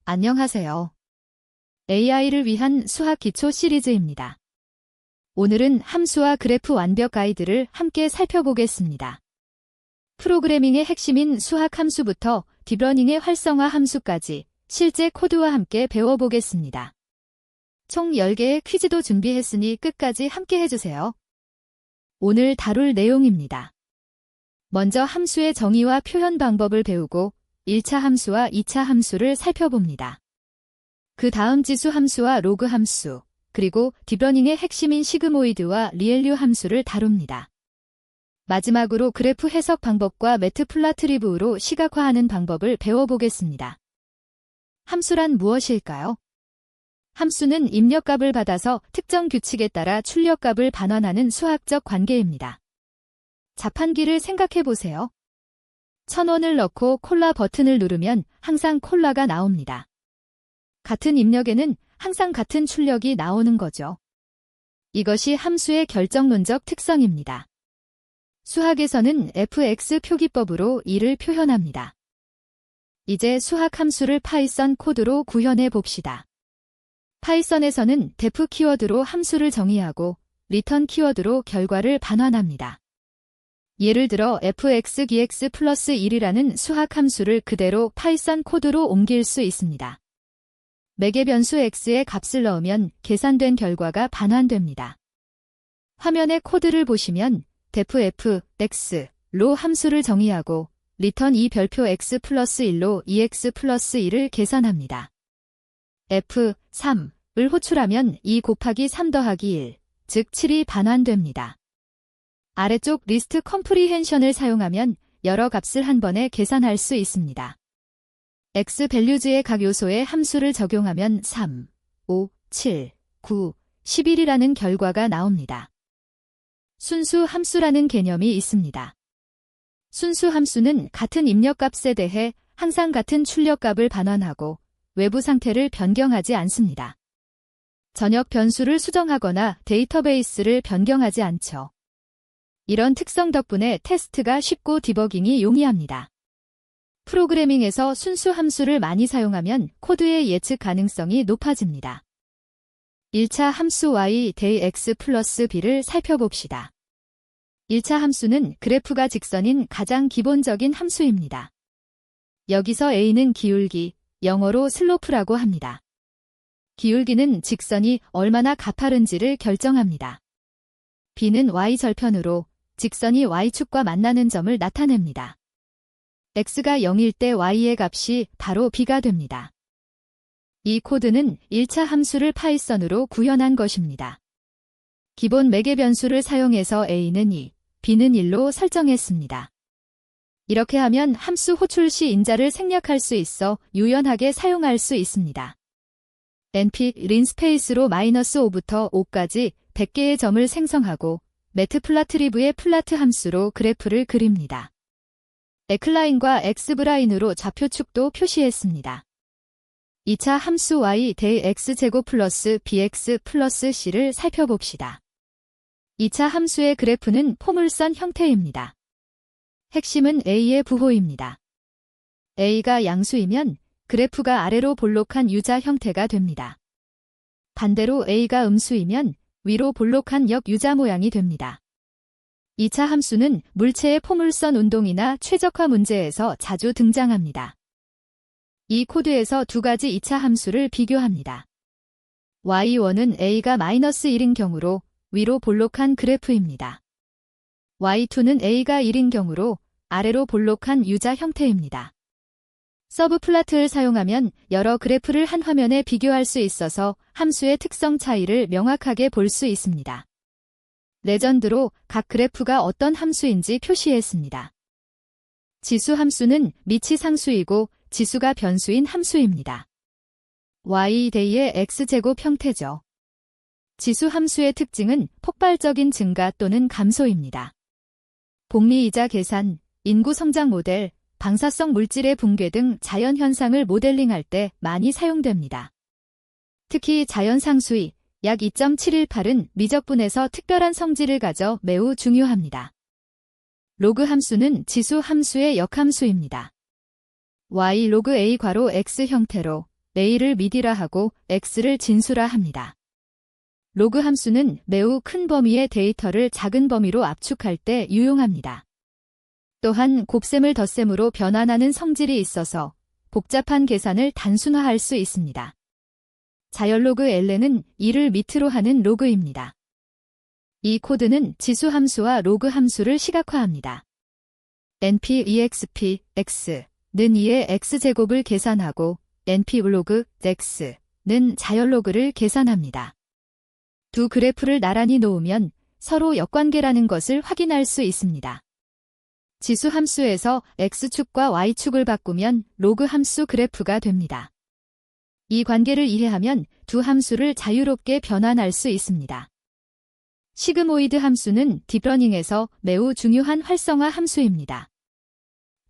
안녕하세요. AI를 위한 수학 기초 시리즈입니다. 오늘은 함수와 그래프 완벽 가이드를 함께 살펴보겠습니다. 프로그래밍의 핵심인 수학 함수부터 딥러닝의 활성화 함수까지 실제 코드와 함께 배워보겠습니다. 총 10개의 퀴즈도 준비했으니 끝까지 함께 해주세요. 오늘 다룰 내용입니다. 먼저 함수의 정의와 표현 방법을 배우고 1차 함수와 2차 함수를 살펴봅니다. 그 다음 지수 함수와 로그 함수, 그리고 딥러닝의 핵심인 시그모이드와 리엘류 함수를 다룹니다. 마지막으로 그래프 해석 방법과 매트플라트리브로 시각화하는 방법을 배워보겠습니다. 함수란 무엇일까요? 함수는 입력값을 받아서 특정 규칙에 따라 출력값을 반환하는 수학적 관계입니다. 자판기를 생각해보세요. 1,000원을 넣고 콜라 버튼을 누르면 항상 콜라가 나옵니다. 같은 입력에는 항상 같은 출력이 나오는 거죠. 이것이 함수의 결정론적 특성입니다. 수학에서는 fx 표기법으로 이를 표현합니다. 이제 수학 함수를 파이썬 코드로 구현해 봅시다. 파이썬에서는 def 키워드로 함수를 정의하고 return 키워드로 결과를 반환합니다. 예를 들어 fx gx 플러스 1이라는 수학 함수를 그대로 파이썬 코드로 옮길 수 있습니다. 매개 변수 x에 값을 넣으면 계산된 결과가 반환됩니다. 화면의 코드를 보시면 def f(x)로 함수를 정의하고 return 이 별표 x 플러스 1로 2x 플러스 1을 계산합니다. f(3)을 호출하면 2 곱하기 3 더하기 1, 즉 7이 반환됩니다. 아래쪽 리스트 컴프리헨션을 사용하면 여러 값을 한 번에 계산할 수 있습니다. x 밸류즈의 각 요소에 함수를 적용하면 3, 5, 7, 9, 11이라는 결과가 나옵니다. 순수 함수라는 개념이 있습니다. 순수 함수는 같은 입력값에 대해 항상 같은 출력값을 반환하고 외부 상태를 변경하지 않습니다. 전역 변수를 수정하거나 데이터베이스를 변경하지 않죠. 이런 특성 덕분에 테스트가 쉽고 디버깅이 용이합니다. 프로그래밍에서 순수 함수를 많이 사용하면 코드의 예측 가능성이 높아집니다. 1차 함수 y 대 x 플러스 b를 살펴봅시다. 1차 함수는 그래프가 직선인 가장 기본적인 함수입니다. 여기서 a는 기울기, 영어로 슬로프라고 합니다. 기울기는 직선이 얼마나 가파른지를 결정합니다. b는 y절편으로 직선이 y축과 만나는 점을 나타냅니다. x가 0일 때 y의 값이 바로 b가 됩니다. 이 코드는 1차 함수를 파이썬으로 구현한 것입니다. 기본 매개 변수를 사용해서 a는 2, b는 1로 설정했습니다. 이렇게 하면 함수 호출 시 인자를 생략할 수 있어 유연하게 사용할 수 있습니다. np linspace로 -5부터 5까지 100개의 점을 생성하고 매트플라트리브의 플라트 함수로 그래프를 그립니다. x라인과 x브라인으로 좌표축도 표시했습니다. 2차 함수 y 대 x제곱 플러스 bx 플러스 c를 살펴봅시다. 2차 함수의 그래프는 포물선 형태입니다. 핵심은 a의 부호입니다. a가 양수이면 그래프가 아래로 볼록한 U자 형태가 됩니다. 반대로 a가 음수이면 위로 볼록한 역유자 모양이 됩니다. 2차 함수는 물체의 포물선 운동이나 최적화 문제에서 자주 등장합니다. 이 코드에서 두 가지 2차 함수를 비교합니다. y1은 a가 -1인 경우로 위로 볼록한 그래프입니다. y2는 a가 1인 경우로 아래로 볼록한 U자 형태입니다. 서브플라트를 사용하면 여러 그래프를 한 화면에 비교할 수 있어서 함수의 특성 차이를 명확하게 볼 수 있습니다. 레전드로 각 그래프가 어떤 함수인지 표시했습니다. 지수 함수는 미치 상수이고 지수가 변수인 함수입니다. y 대의 x제곱 형태죠. 지수 함수의 특징은 폭발적인 증가 또는 감소입니다. 복리이자 계산, 인구 성장 모델, 방사성 물질의 붕괴 등 자연현상을 모델링할 때 많이 사용됩니다. 특히 자연상수의 약 2.718은 미적분에서 특별한 성질을 가져 매우 중요합니다. 로그 함수는 지수 함수의 역함수입니다. y 로그 a 괄호 x 형태로 a를 미디라 하고 x를 진수라 합니다. 로그 함수는 매우 큰 범위의 데이터를 작은 범위로 압축할 때 유용합니다. 또한 곱셈을 덧셈으로 변환하는 성질이 있어서 복잡한 계산을 단순화할 수 있습니다. 자연로그 ln은 2를 밑으로 하는 로그입니다. 이 코드는 지수 함수와 로그 함수를 시각화합니다. np exp x는 2의 x제곱을 계산하고 np log x는 자연로그를 계산합니다. 두 그래프를 나란히 놓으면 서로 역관계라는 것을 확인할 수 있습니다. 지수 함수에서 x축과 y축을 바꾸면 로그 함수 그래프가 됩니다. 이 관계를 이해하면 두 함수를 자유롭게 변환할 수 있습니다. 시그모이드 함수는 딥러닝에서 매우 중요한 활성화 함수입니다.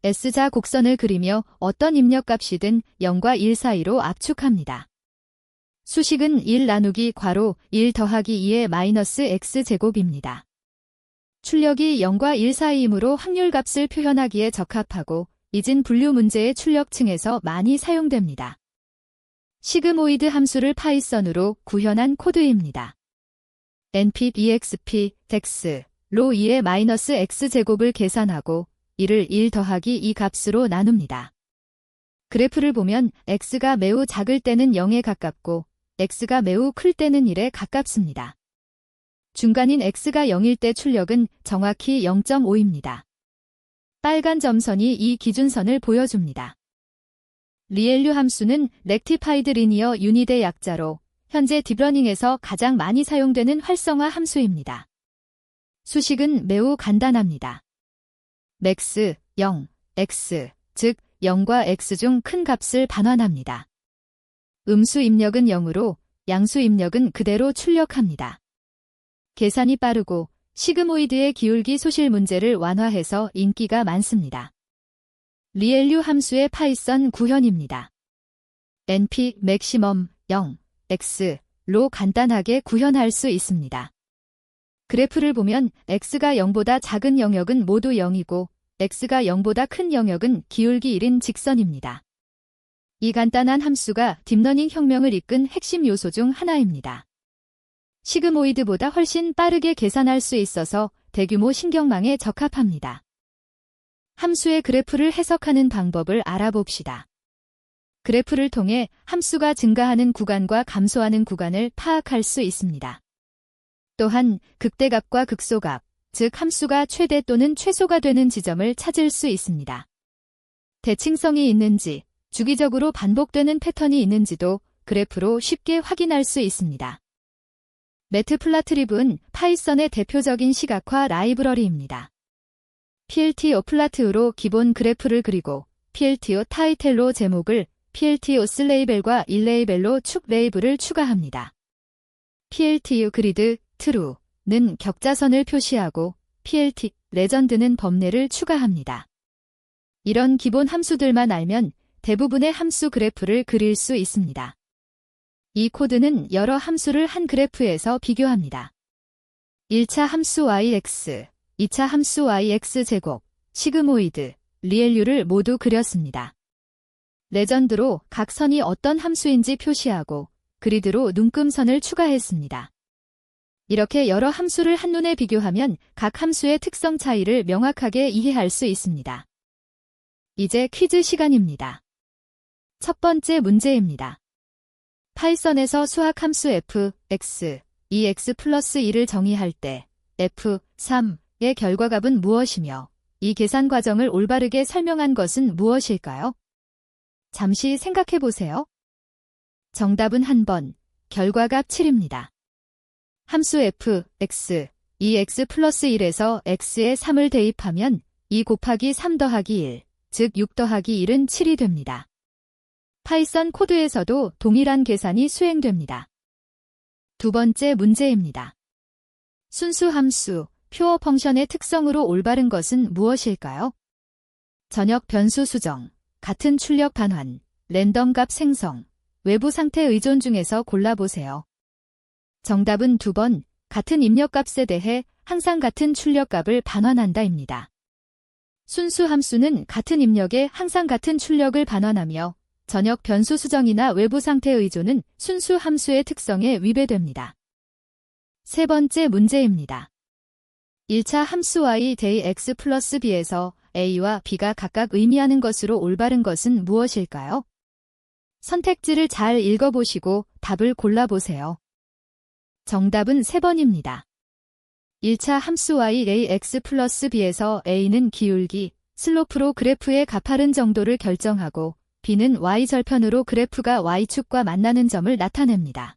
S자 곡선을 그리며 어떤 입력값이든 0과 1 사이로 압축합니다. 수식은 1 나누기 괄호 1 더하기 2의 마이너스 x제곱입니다. 출력이 0과 1 사이이므로 확률값을 표현하기에 적합하고 이진 분류 문제의 출력층에서 많이 사용됩니다. 시그모이드 함수를 파이썬으로 구현한 코드입니다. np exp x로 2의 마이너스 x제곱을 계산하고 이를 1 더하기 2 값으로 나눕니다. 그래프를 보면 x가 매우 작을 때는 0에 가깝고 x가 매우 클 때는 1에 가깝습니다. 중간인 x가 0일 때 출력은 정확히 0.5입니다. 빨간 점선이 이 기준선을 보여줍니다. 리엘류 함수는 렉티파이드 리니어 유닛의 약자로 현재 딥러닝에서 가장 많이 사용되는 활성화 함수입니다. 수식은 매우 간단합니다. max, 0, x, 즉 0과 x 중 큰 값을 반환합니다. 음수 입력은 0으로 양수 입력은 그대로 출력합니다. 계산이 빠르고 시그모이드의 기울기 소실 문제를 완화해서 인기가 많습니다. 리엘류 함수의 파이썬 구현입니다. np maximum 0, x로 간단하게 구현할 수 있습니다. 그래프를 보면 x가 0보다 작은 영역은 모두 0이고 x가 0보다 큰 영역은 기울기 1인 직선입니다. 이 간단한 함수가 딥러닝 혁명을 이끈 핵심 요소 중 하나입니다. 시그모이드보다 훨씬 빠르게 계산할 수 있어서 대규모 신경망에 적합합니다. 함수의 그래프를 해석하는 방법을 알아봅시다. 그래프를 통해 함수가 증가하는 구간과 감소하는 구간을 파악할 수 있습니다. 또한 극대값과 극소값, 즉 함수가 최대 또는 최소가 되는 지점을 찾을 수 있습니다. 대칭성이 있는지, 주기적으로 반복되는 패턴이 있는지도 그래프로 쉽게 확인할 수 있습니다. 매트플라트립은 파이썬의 대표적인 시각화 라이브러리입니다. pltOplot으로 기본 그래프를 그리고 pltOtitle로 제목을, pltOsLabel과 일레이벨로 축 레이블을 추가합니다. pltOgrid, true는 격자선을 표시하고 pltLegend는 범례를 추가합니다. 이런 기본 함수들만 알면 대부분의 함수 그래프를 그릴 수 있습니다. 이 코드는 여러 함수를 한 그래프에서 비교합니다. 1차 함수 yx, 2차 함수 yx제곱, 시그모이드, 리엘류를 모두 그렸습니다. 레전드로 각 선이 어떤 함수인지 표시하고 그리드로 눈금선을 추가했습니다. 이렇게 여러 함수를 한눈에 비교하면 각 함수의 특성 차이를 명확하게 이해할 수 있습니다. 이제 퀴즈 시간입니다. 첫 번째 문제입니다. 파이썬에서 수학 함수 f, x, 2x 플러스 2를 정의할 때 f, 3의 결과값은 무엇이며 이 계산 과정을 올바르게 설명한 것은 무엇일까요? 잠시 생각해 보세요. 정답은 한 번, 결과값 7입니다. 함수 f, x, 2x 플러스 1에서 x에 3을 대입하면 2 곱하기 3 더하기 1, 즉 6 더하기 1은 7이 됩니다. 파이썬 코드에서도 동일한 계산이 수행됩니다. 두 번째 문제입니다. 순수 함수, 퓨어 펑션의 특성으로 올바른 것은 무엇일까요? 전역 변수 수정, 같은 출력 반환, 랜덤 값 생성, 외부 상태 의존 중에서 골라보세요. 정답은 2번, 같은 입력값에 대해 항상 같은 출력값을 반환한다입니다. 순수 함수는 같은 입력에 항상 같은 출력을 반환하며 전역 변수 수정이나 외부 상태 의존은 순수 함수의 특성에 위배됩니다. 세 번째 문제입니다. 1차 함수 y 대 x 플러스 b에서 a와 b가 각각 의미하는 것으로 올바른 것은 무엇일까요? 선택지를 잘 읽어보시고 답을 골라보세요. 정답은 3번입니다. 1차 함수 y 대 x 플러스 b에서 a는 기울기, 슬로프로 그래프의 가파른 정도를 결정하고 b는 y절편으로 그래프가 y축과 만나는 점을 나타냅니다.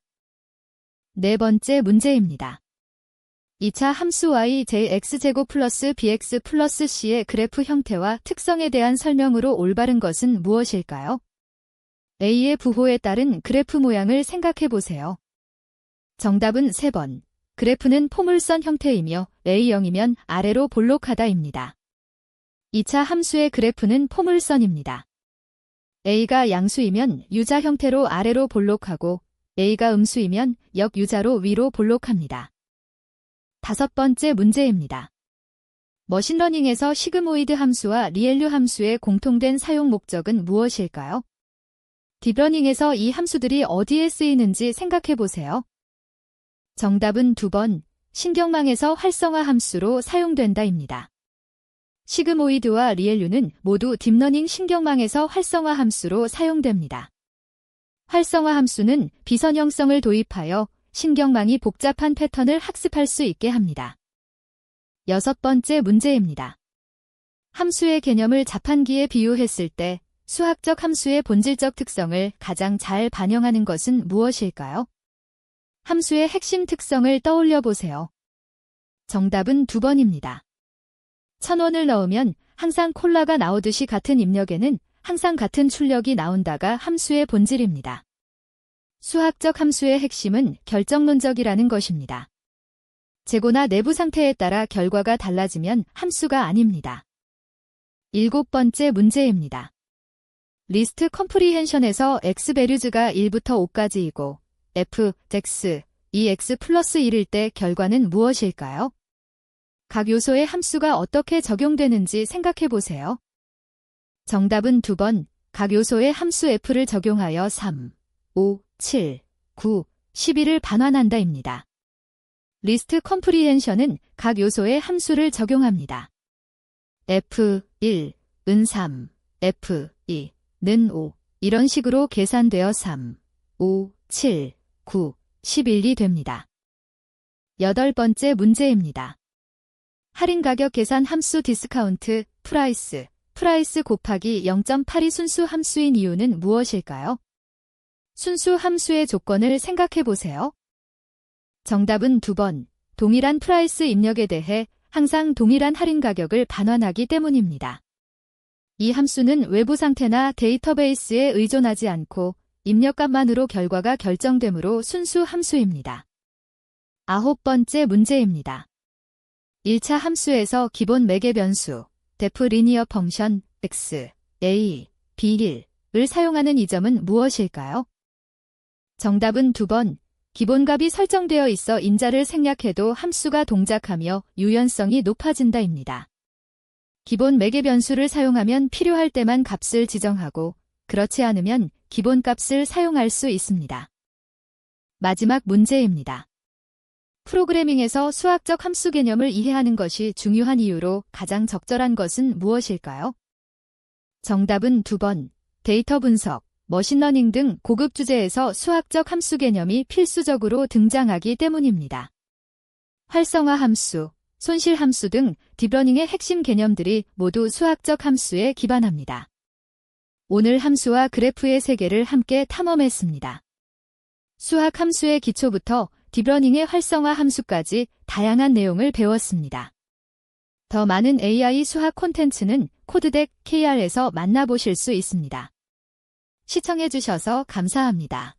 네 번째 문제입니다. 2차 함수 y 대 x제곱 플러스 bx 플러스 c의 그래프 형태와 특성에 대한 설명으로 올바른 것은 무엇일까요? a의 부호에 따른 그래프 모양을 생각해보세요. 정답은 3번. 그래프는 포물선 형태이며 A0이면 아래로 볼록하다입니다. 2차 함수의 그래프는 포물선입니다. A가 양수이면 유자 형태로 아래로 볼록하고 A가 음수이면 역유자로 위로 볼록합니다. 다섯 번째 문제입니다. 머신러닝에서 시그모이드 함수와 리엘류 함수의 공통된 사용 목적은 무엇일까요? 딥러닝에서 이 함수들이 어디에 쓰이는지 생각해보세요. 정답은 2번, 신경망에서 활성화 함수로 사용된다입니다. 시그모이드와 리엘류는 모두 딥러닝 신경망에서 활성화 함수로 사용됩니다. 활성화 함수는 비선형성을 도입하여 신경망이 복잡한 패턴을 학습할 수 있게 합니다. 여섯 번째 문제입니다. 함수의 개념을 자판기에 비유했을 때 수학적 함수의 본질적 특성을 가장 잘 반영하는 것은 무엇일까요? 함수의 핵심 특성을 떠올려 보세요. 정답은 2번입니다. 1000원을 넣으면 항상 콜라가 나오듯이 같은 입력에는 항상 같은 출력이 나온다가 함수의 본질입니다. 수학적 함수의 핵심은 결정론적이라는 것입니다. 재고나 내부 상태에 따라 결과가 달라지면 함수가 아닙니다. 일곱 번째 문제입니다. 리스트 컴프리헨션에서 x 베류즈가 1부터 5까지이고 f, x, 이 x 플러스 1일 때 결과는 무엇일까요? 각 요소의 함수가 어떻게 적용되는지 생각해 보세요. 정답은 2번, 각 요소의 함수 f를 적용하여 3, 5, 7, 9, 11을 반환한다입니다. 리스트 컴프리헨션은 각 요소의 함수를 적용합니다. f1, 은 3, f2, 는 5, 이런 식으로 계산되어 3, 5, 7, 9, 11이 됩니다. 여덟 번째 문제입니다. 할인 가격 계산 함수 디스카운트, 프라이스 곱하기 0.8이 순수 함수인 이유는 무엇일까요? 순수 함수의 조건을 생각해 보세요. 정답은 2번, 동일한 프라이스 입력에 대해 항상 동일한 할인 가격을 반환하기 때문입니다. 이 함수는 외부 상태나 데이터베이스에 의존하지 않고 입력값만으로 결과가 결정되므로 순수 함수입니다. 아홉 번째 문제입니다. 1차 함수에서 기본 매개 변수, def 리니어 펑션, x, a, b1을 사용하는 이 점은 무엇일까요? 정답은 2번, 기본값이 설정되어 있어 인자를 생략해도 함수가 동작하며 유연성이 높아진다입니다. 기본 매개 변수를 사용하면 필요할 때만 값을 지정하고 그렇지 않으면 기본값을 사용할 수 있습니다. 마지막 문제입니다. 프로그래밍에서 수학적 함수 개념을 이해하는 것이 중요한 이유로 가장 적절한 것은 무엇일까요? 정답은 2번, 데이터 분석, 머신러닝 등 고급 주제에서 수학적 함수 개념이 필수적으로 등장하기 때문입니다. 활성화 함수, 손실 함수 등 딥러닝의 핵심 개념들이 모두 수학적 함수에 기반합니다. 오늘 함수와 그래프의 세계를 함께 탐험했습니다. 수학 함수의 기초부터 딥러닝의 활성화 함수까지 다양한 내용을 배웠습니다. 더 많은 AI 수학 콘텐츠는 코드덱 KR에서 만나보실 수 있습니다. 시청해주셔서 감사합니다.